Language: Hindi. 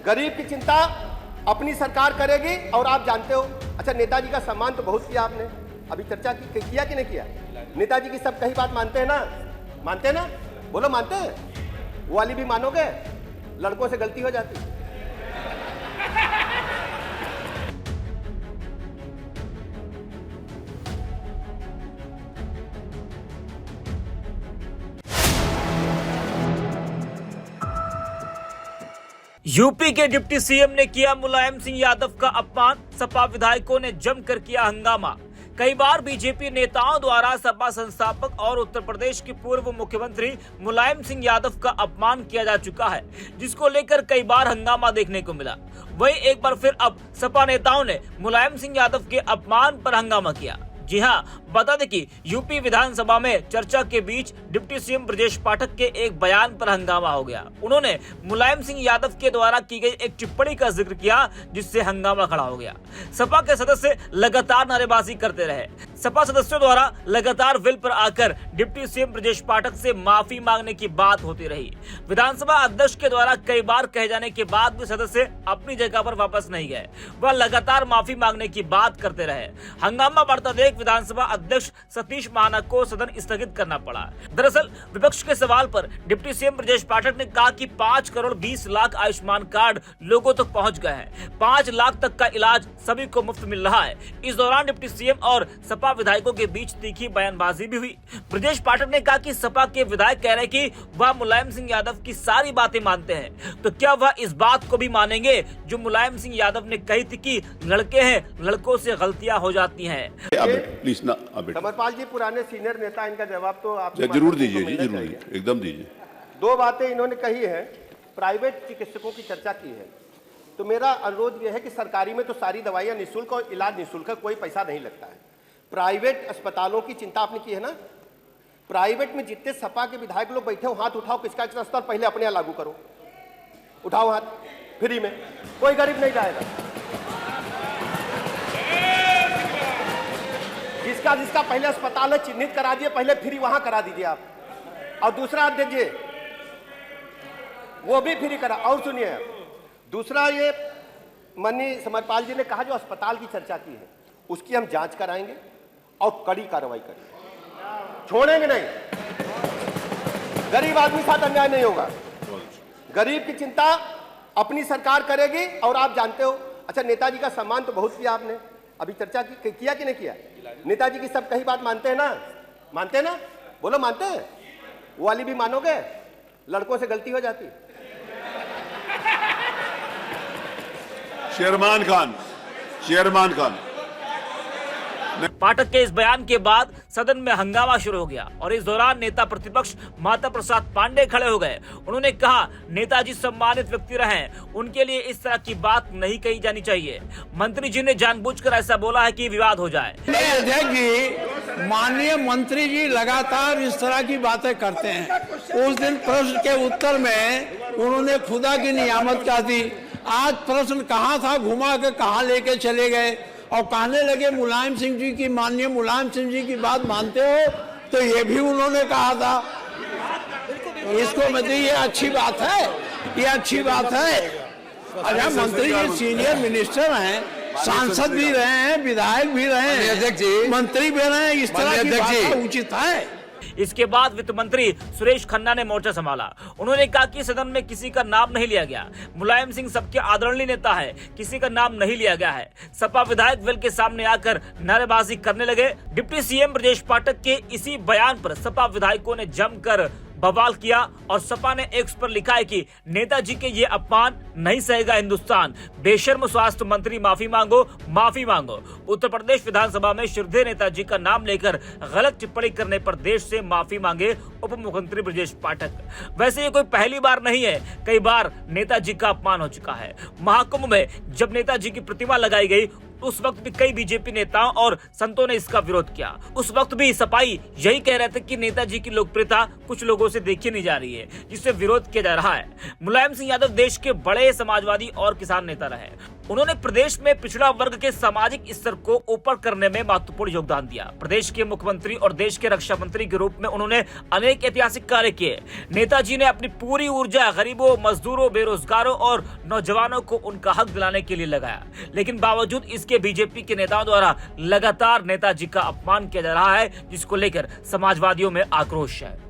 गरीब की चिंता अपनी सरकार करेगी और आप जानते हो। अच्छा, नेताजी का सम्मान तो बहुत किया आपने, अभी चर्चा किया कि नहीं किया? नेताजी की सब कही बात मानते हैं ना? मानते हैं ना? बोलो मानते हैं? वो वाली भी मानोगे? लड़कों से गलती हो जाती। यूपी के डिप्टी सीएम ने किया मुलायम सिंह यादव का अपमान, सपा विधायकों ने जमकर किया हंगामा। कई बार बीजेपी नेताओं द्वारा सपा संस्थापक और उत्तर प्रदेश के पूर्व मुख्यमंत्री मुलायम सिंह यादव का अपमान किया जा चुका है, जिसको लेकर कई बार हंगामा देखने को मिला। वहीं एक बार फिर अब सपा नेताओं ने मुलायम सिंह यादव के अपमान पर हंगामा किया। जी हां, बता दें कि यूपी विधानसभा में चर्चा के बीच डिप्टी सीएम ब्रजेश पाठक के एक बयान पर हंगामा हो गया। उन्होंने मुलायम सिंह यादव के द्वारा की गई एक टिप्पणी का जिक्र किया, जिससे हंगामा खड़ा हो गया। सपा के सदस्य लगातार नारेबाजी करते रहे। सपा सदस्यों द्वारा लगातार वेल पर आकर डिप्टी सीएम ब्रजेश पाठक से माफी मांगने की बात होती रही। विधानसभा अध्यक्ष के द्वारा कई बार कहे जाने के बाद भी सदस्य अपनी जगह पर वापस नहीं गए, वह लगातार माफी मांगने की बात करते रहे। हंगामा बढ़ता देख विधानसभा अध्यक्ष सतीश महाना को सदन स्थगित करना पड़ा। दरअसल विपक्ष के सवाल पर डिप्टी सीएम ब्रजेश पाठक ने कहा कि 5 करोड़ 20 लाख आयुष्मान कार्ड लोगों तक पहुंच गए हैं, 5 लाख तक का इलाज सभी को मुफ्त मिल रहा है। इस दौरान डिप्टी सीएम और सपा विधायकों के बीच तीखी बयानबाजी भी हुई। ब्रजेश पाठक ने कहा कि सपा के विधायक कह रहे कि वह मुलायम सिंह यादव की सारी बातें मानते हैं, तो क्या वह इस बात को भी मानेंगे जो मुलायम सिंह यादव ने कही थी कि लड़के हैं, लड़कों से गलतियां हो जाती हैं। प्लीज ना समरपाल जी पुराने सीनियर नेता, इनका जवाब तो आप जरूर दीजिए जी, जरूर एकदम दीजिए। 2 बातें इन्होंने कही है, प्राइवेट चिकित्सकों की चर्चा की है, तो मेरा अनुरोध यह है कि सरकारी में तो सारी दवाइयां निःशुल्क और इलाज निःशुल्क है, कोई पैसा नहीं लगता है। प्राइवेट अस्पतालों की चिंता आपने की है ना? प्राइवेट में जितने सपा के विधायक लोग बैठे हो, हाथ उठाओ, किसका स्तर पहले अपने यहाँ लागू करो। उठाओ हाथ, फ्री में, कोई गरीब नहीं जाएगा। जिसका पहले अस्पताल है चिन्हित करा दिए, पहले फ्री वहां करा दीजिए आप, और दूसरा दीजिए वो भी फ्री करा। और सुनिए, दूसरा ये माननीय समरपाल जी ने कहा जो अस्पताल की चर्चा की है, उसकी हम जांच कराएंगे और कड़ी कार्रवाई करेंगे, छोड़ेंगे नहीं। गरीब आदमी साथ अन्याय नहीं होगा। गरीब की चिंता अपनी सरकार करेगी और आप जानते हो। अच्छा, नेताजी का सम्मान तो बहुत किया आपने, अभी चर्चा किया कि नहीं किया? नेताजी की सब कही बात मानते हैं ना? मानते हैं ना? बोलो मानते हैं? वो वाली भी मानोगे? लड़कों से गलती हो जाती। शेरमान खान पाठक के इस बयान के बाद सदन में हंगामा शुरू हो गया और इस दौरान नेता प्रतिपक्ष माता प्रसाद पांडे खड़े हो गए। उन्होंने कहा नेताजी सम्मानित व्यक्ति रहे, उनके लिए इस तरह की बात नहीं कही जानी चाहिए। मंत्री जी ने जानबूझकर ऐसा बोला है कि विवाद हो जाए। अध्यक्ष जी, माननीय मंत्री जी लगातार इस तरह की बातें करते हैं। उस दिन प्रश्न के उत्तर में उन्होंने खुदा की नियामत कहा थी, आज प्रश्न कहाँ था घुमा के कहाँ लेके चले गए और कहने लगे मुलायम सिंह जी की, माननीय मुलायम सिंह जी की बात मानते हो, तो ये भी उन्होंने कहा था। इसको मतलब ये अच्छी बात है, ये अच्छी बात है। अच्छा, मंत्री जी सीनियर मिनिस्टर हैं, सांसद भी रहे हैं, विधायक भी रहे हैं, मंत्री भी रहे हैं, इस तरह की बात उचित है। इसके बाद वित्त मंत्री सुरेश खन्ना ने मोर्चा संभाला। उन्होंने कहा कि सदन में किसी का नाम नहीं लिया गया, मुलायम सिंह सबके आदरणीय नेता है, किसी का नाम नहीं लिया गया है। सपा विधायक वेल के सामने आकर नारेबाजी करने लगे। डिप्टी सीएम ब्रजेश पाठक के इसी बयान पर सपा विधायकों ने जमकर बवाल किया और सपा ने एक्स पर लिखा है कि नेताजी के ये अपमान नहीं सहेगा हिंदुस्तान, बेशर्म स्वास्थ्य मंत्री माफी मांगो, माफी मांगो। उत्तर प्रदेश विधानसभा में श्रद्धेय नेताजी का नाम लेकर गलत टिप्पणी करने पर देश से माफी मांगे उप मुख्यमंत्री ब्रजेश पाठक। वैसे ये कोई पहली बार नहीं है, कई बार नेताजी का अपमान हो चुका है। महाकुंभ में जब नेताजी की प्रतिमा लगाई गई, उस वक्त भी कई बीजेपी नेताओं और संतों ने इसका विरोध किया। उस वक्त भी सपाई यही कह रहे थे कि नेताजी की लोकप्रियता कुछ लोगों से देखी नहीं जा रही है, जिससे विरोध किया जा रहा है। मुलायम सिंह यादव देश के बड़े समाजवादी और किसान नेता रहे। उन्होंने प्रदेश में पिछड़ा वर्ग के सामाजिक स्तर को ऊपर करने में महत्वपूर्ण योगदान दिया। प्रदेश के मुख्यमंत्री और देश के रक्षा मंत्री के रूप में उन्होंने अनेक ऐतिहासिक कार्य किए। नेताजी ने अपनी पूरी ऊर्जा गरीबों, मजदूरों, बेरोजगारों और नौजवानों को उनका हक दिलाने के लिए लगाया, लेकिन बावजूद इसके बीजेपी के नेताओं द्वारा लगातार नेताजी का अपमान किया जा रहा है, जिसको लेकर समाजवादियों में आक्रोश है।